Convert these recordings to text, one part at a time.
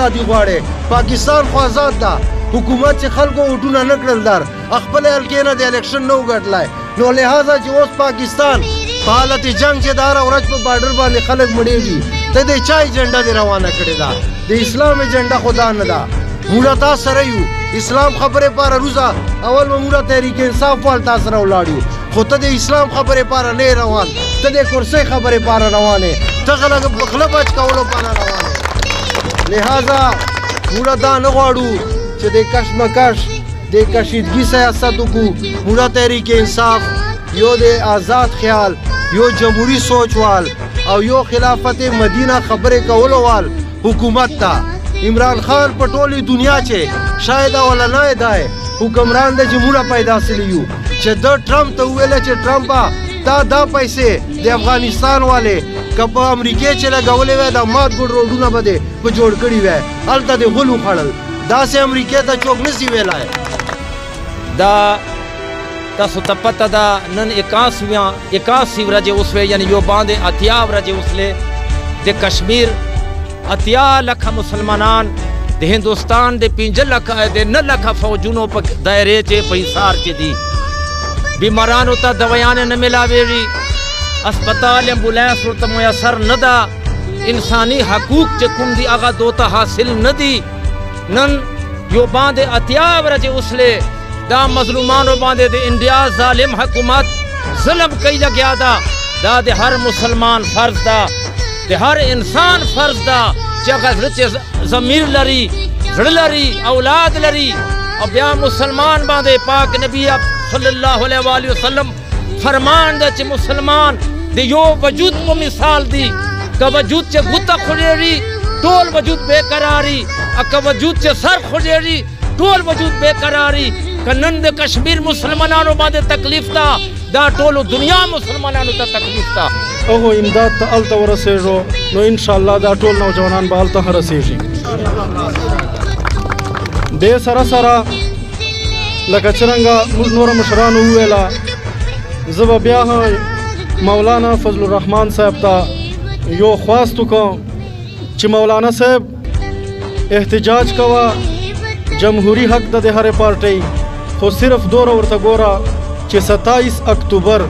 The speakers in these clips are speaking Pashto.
ازادي غواړي. پاکستان خو آزاد ده، حکومت چې خلکو ووټونه نه کړل در خپل حلقې نه د الیکشن نه وګټلی، نو لحاظه چې اوس پاکستان په حالت جنګ چې د هره ورځ په بارډر باندې خلک مړېږي، ته د چا ایجنډا دې روانه کړې ده؟ د اسلام ایجنډا خو دا نه ده. موږ تاسو سره یو، اسلام خبرې پاره روزه اول به موږ تحریک انصاف وال تاسو سره ولاړ یو، خو ته د اسلام خبرې پاره نه روان، ته د کرسۍ خبرې پاره روان یې، ته غله بچ کولو پاره روان یې. لہذا موږ دا نه غواړو چې د کشمکش د کشیدګي سیاست وکړو. موږ تحریک انصاف یو د آزاد خیال، یو جمهوری سوچ وال او یو خلافت مدینه خبرې کولو وال حکومت ته. عمران خان په ټولې دنیا چې شاید اولنی دی حکمران دی چې موږ پیدا سوي یو، چې د ټرمپ ته وویله چې ټرمپه تا دا پیسې د افغانستان والې که په امریکې چې لګولې وی دا مات ګوډ روډونه به دې په جوړ کړي وی، هلته دې غل وخوړل. داسې امریکې ته څوک نشي ویلی. دا تاسو ته پته ده نن 81 ورځې وسوې، یعنی یو باندې 80 ورځې وسلې د کشمیر 80 لکه مسلمانان د هندوستان د 5 لکه د 9 لکه فوجونو په دایرې چې په حصار کې دي. بیمارانو ته دوایانې نه ملاویږي، اسپتال امبولانس ورته میسر نه ده، انساني حقوق چې کوم دي هغه دو ته حاصل نه دي. نن یو باندې 80 ورځې وسلې دا مظلومانو باندې د انډیا ظالم حکومت ظلم کوي لګیا ده. دا د هر مسلمان فرض ده، د هر انسان فرض ده چې هغه ضمیر لري، زړه لري، اولاد لري، او بیا مسلمان باندې پاک نبی صلی الله علیه و آله وسلم فرمان ده چې مسلمان د یو وجود په مثال دی. که وجود چې ګوته خوړېږي ټول وجود بېقراري، که وجود چې سر خوړېږي ټول وجود بېقراري. که نن د کشمیر مسلمانانو باندې تکلیف ده، دا ټولو دنیا مسلمانانو ته تکلیف ده. هغو امداد ته هلته ورسېږو، نو انشاءالله دا ټول نوجوانان به هلته رسېږي. دې سره سره لکه څرنګه موږ نورو مشرانو وویله، زه به بیا مولانا فضل الرحمن صاحب ته یو خواست وکړم چې مولانا صاحب احتجاج کوه، جمهوری حق ده د هرې پارټۍ، خو صرف دوره ورته ګوره چې 27 اکتوبر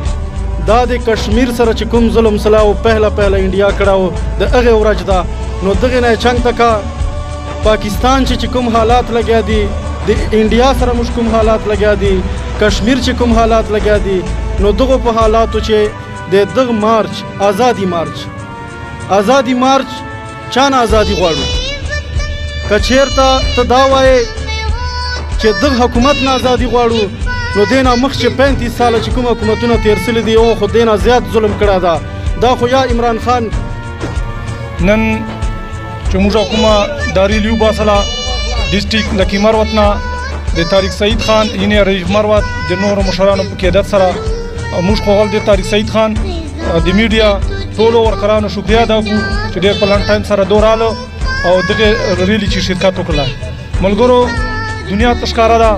دا د کشمیر سره چې کوم ظلم سلا و پهله انډیا کړه و د هغې ورځ ده، نو دغې نه یې چنګ ته که پاکستان چې کوم حالات لګیا دي، د انډیا سره موږ کوم حالات لګیا دي، کشمیر چې کوم حالات لګیا دي، نو دغو په حالاتو چې د دغه مارچ ازادي مارچ چا نه ازادي غواړو. که چېرته ته دا وایې چې دغه حکومت نه ازادي غواړو، نو دې نه مخکې 35 ساله چې کوم حکومتونه تېر سوي دي هغو خو دې نه زیات ظلم کړی ده. دا خو یا عمران خان نن چې موږ کومه داري لیو باسله ډسټریکټ لکي مروت نه د طارق سعید خان یعنې رئیس مروت د نورو مشرانو په قیادت سره موږ خو غل د طارق سعید خان د میډیا ټولو ورکرانو شکریه ادا کړو چې ډېر په لنډ ټایم سره دور راغلو او دغه ریلي چې شرکت وکړله. ملګرو دنیا ته ښکاره ده،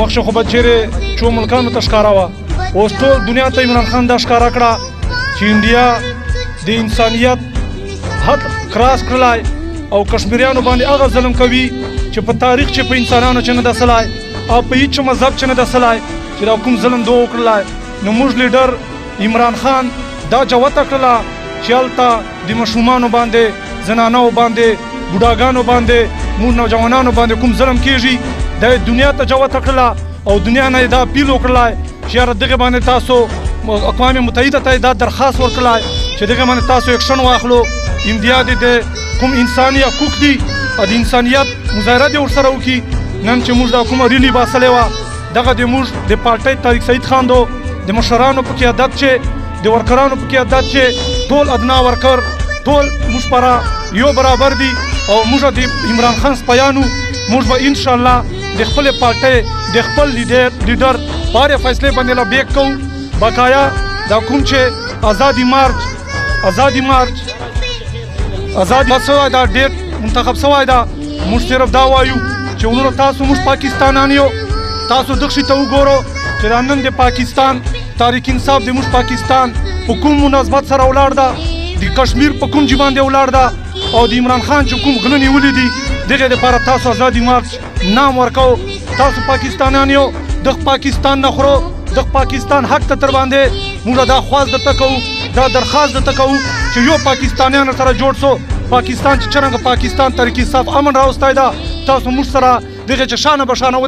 مخکې خو به چیرې څو ملکانو ته ښکاره وه، اوس ټول دنیا ته عمران خان دا ښکاره کړه چې انډیا د انسانیت حد کراس کړلی او کشمیریانو باندې هغه ظلم کوي چې په تاریخ چې په انسانانو چې نه ده سلی او په هیڅ مذهب چې نه ده سلی چې دا کوم ظلم ده وکړلی. نو موږ لیډر عمران خان دا جوته کړله چې هلته د ماشومانو باندې، زنانو باندې، بوډاګانو باندې، موږ نوجوانانو باندې کوم ظلم کېږي دا دنیا ته جوته کړله او دنیا نه یې دا اپیل وکړلی چې یاره دغې باندې تاسو اقوام متحده ته یې دا درخواست ورکړلی چې دغې باندې تاسو اکشن واخلو. انډیا د کوم انساني حقوق دي او د انسانیت مظاهره دې ورسره وکړي. نن چې موږ دا کومه ریلي باسلې وه دغه د موږ د پارټۍ طارق سعید خان دو د مشرانو په قیادت چې د ورکرانو په قیادت چې ټول ادنا ورکر ټول موږ پره یو برابر دي او موږ د عمران خان سپیانو. موږ به انشاءالله د خپلې پارټۍ د خپل لیډر په هرې فیصلې باندې له بیک کوو. بقایا دا کوم چې ازادي مارچ سوی دا ډیټ منتخب سوی ده، موږ صرف دا وایو چې ورونو تاسو موږ پاکستانیان یو، تاسو دغه شي ته وګورو چې دا نن د پاکستان تحریک انصاف د موږ پاکستان په کوم مناسبت سره ولاړ ده، د کشمیر په کوم ځای باندې ولاړ ده او د عمران خان چې کوم غله نیولي دي دغه دپاره تاسو ازادي مارچ نام ورکوو تاسو پاکستانیان یو دغه پاکستان نه خورو دغه پاکستان حق ته تر باندې موږ دا خواست درته کوو دا درخواست درته کوو چې یو پاکستانیان سره جوړ سو پاکستان چې څرنګه پاکستان تحریک انصاف امن راوستی ده تاسو موږ سره دغه چې شانه بشانه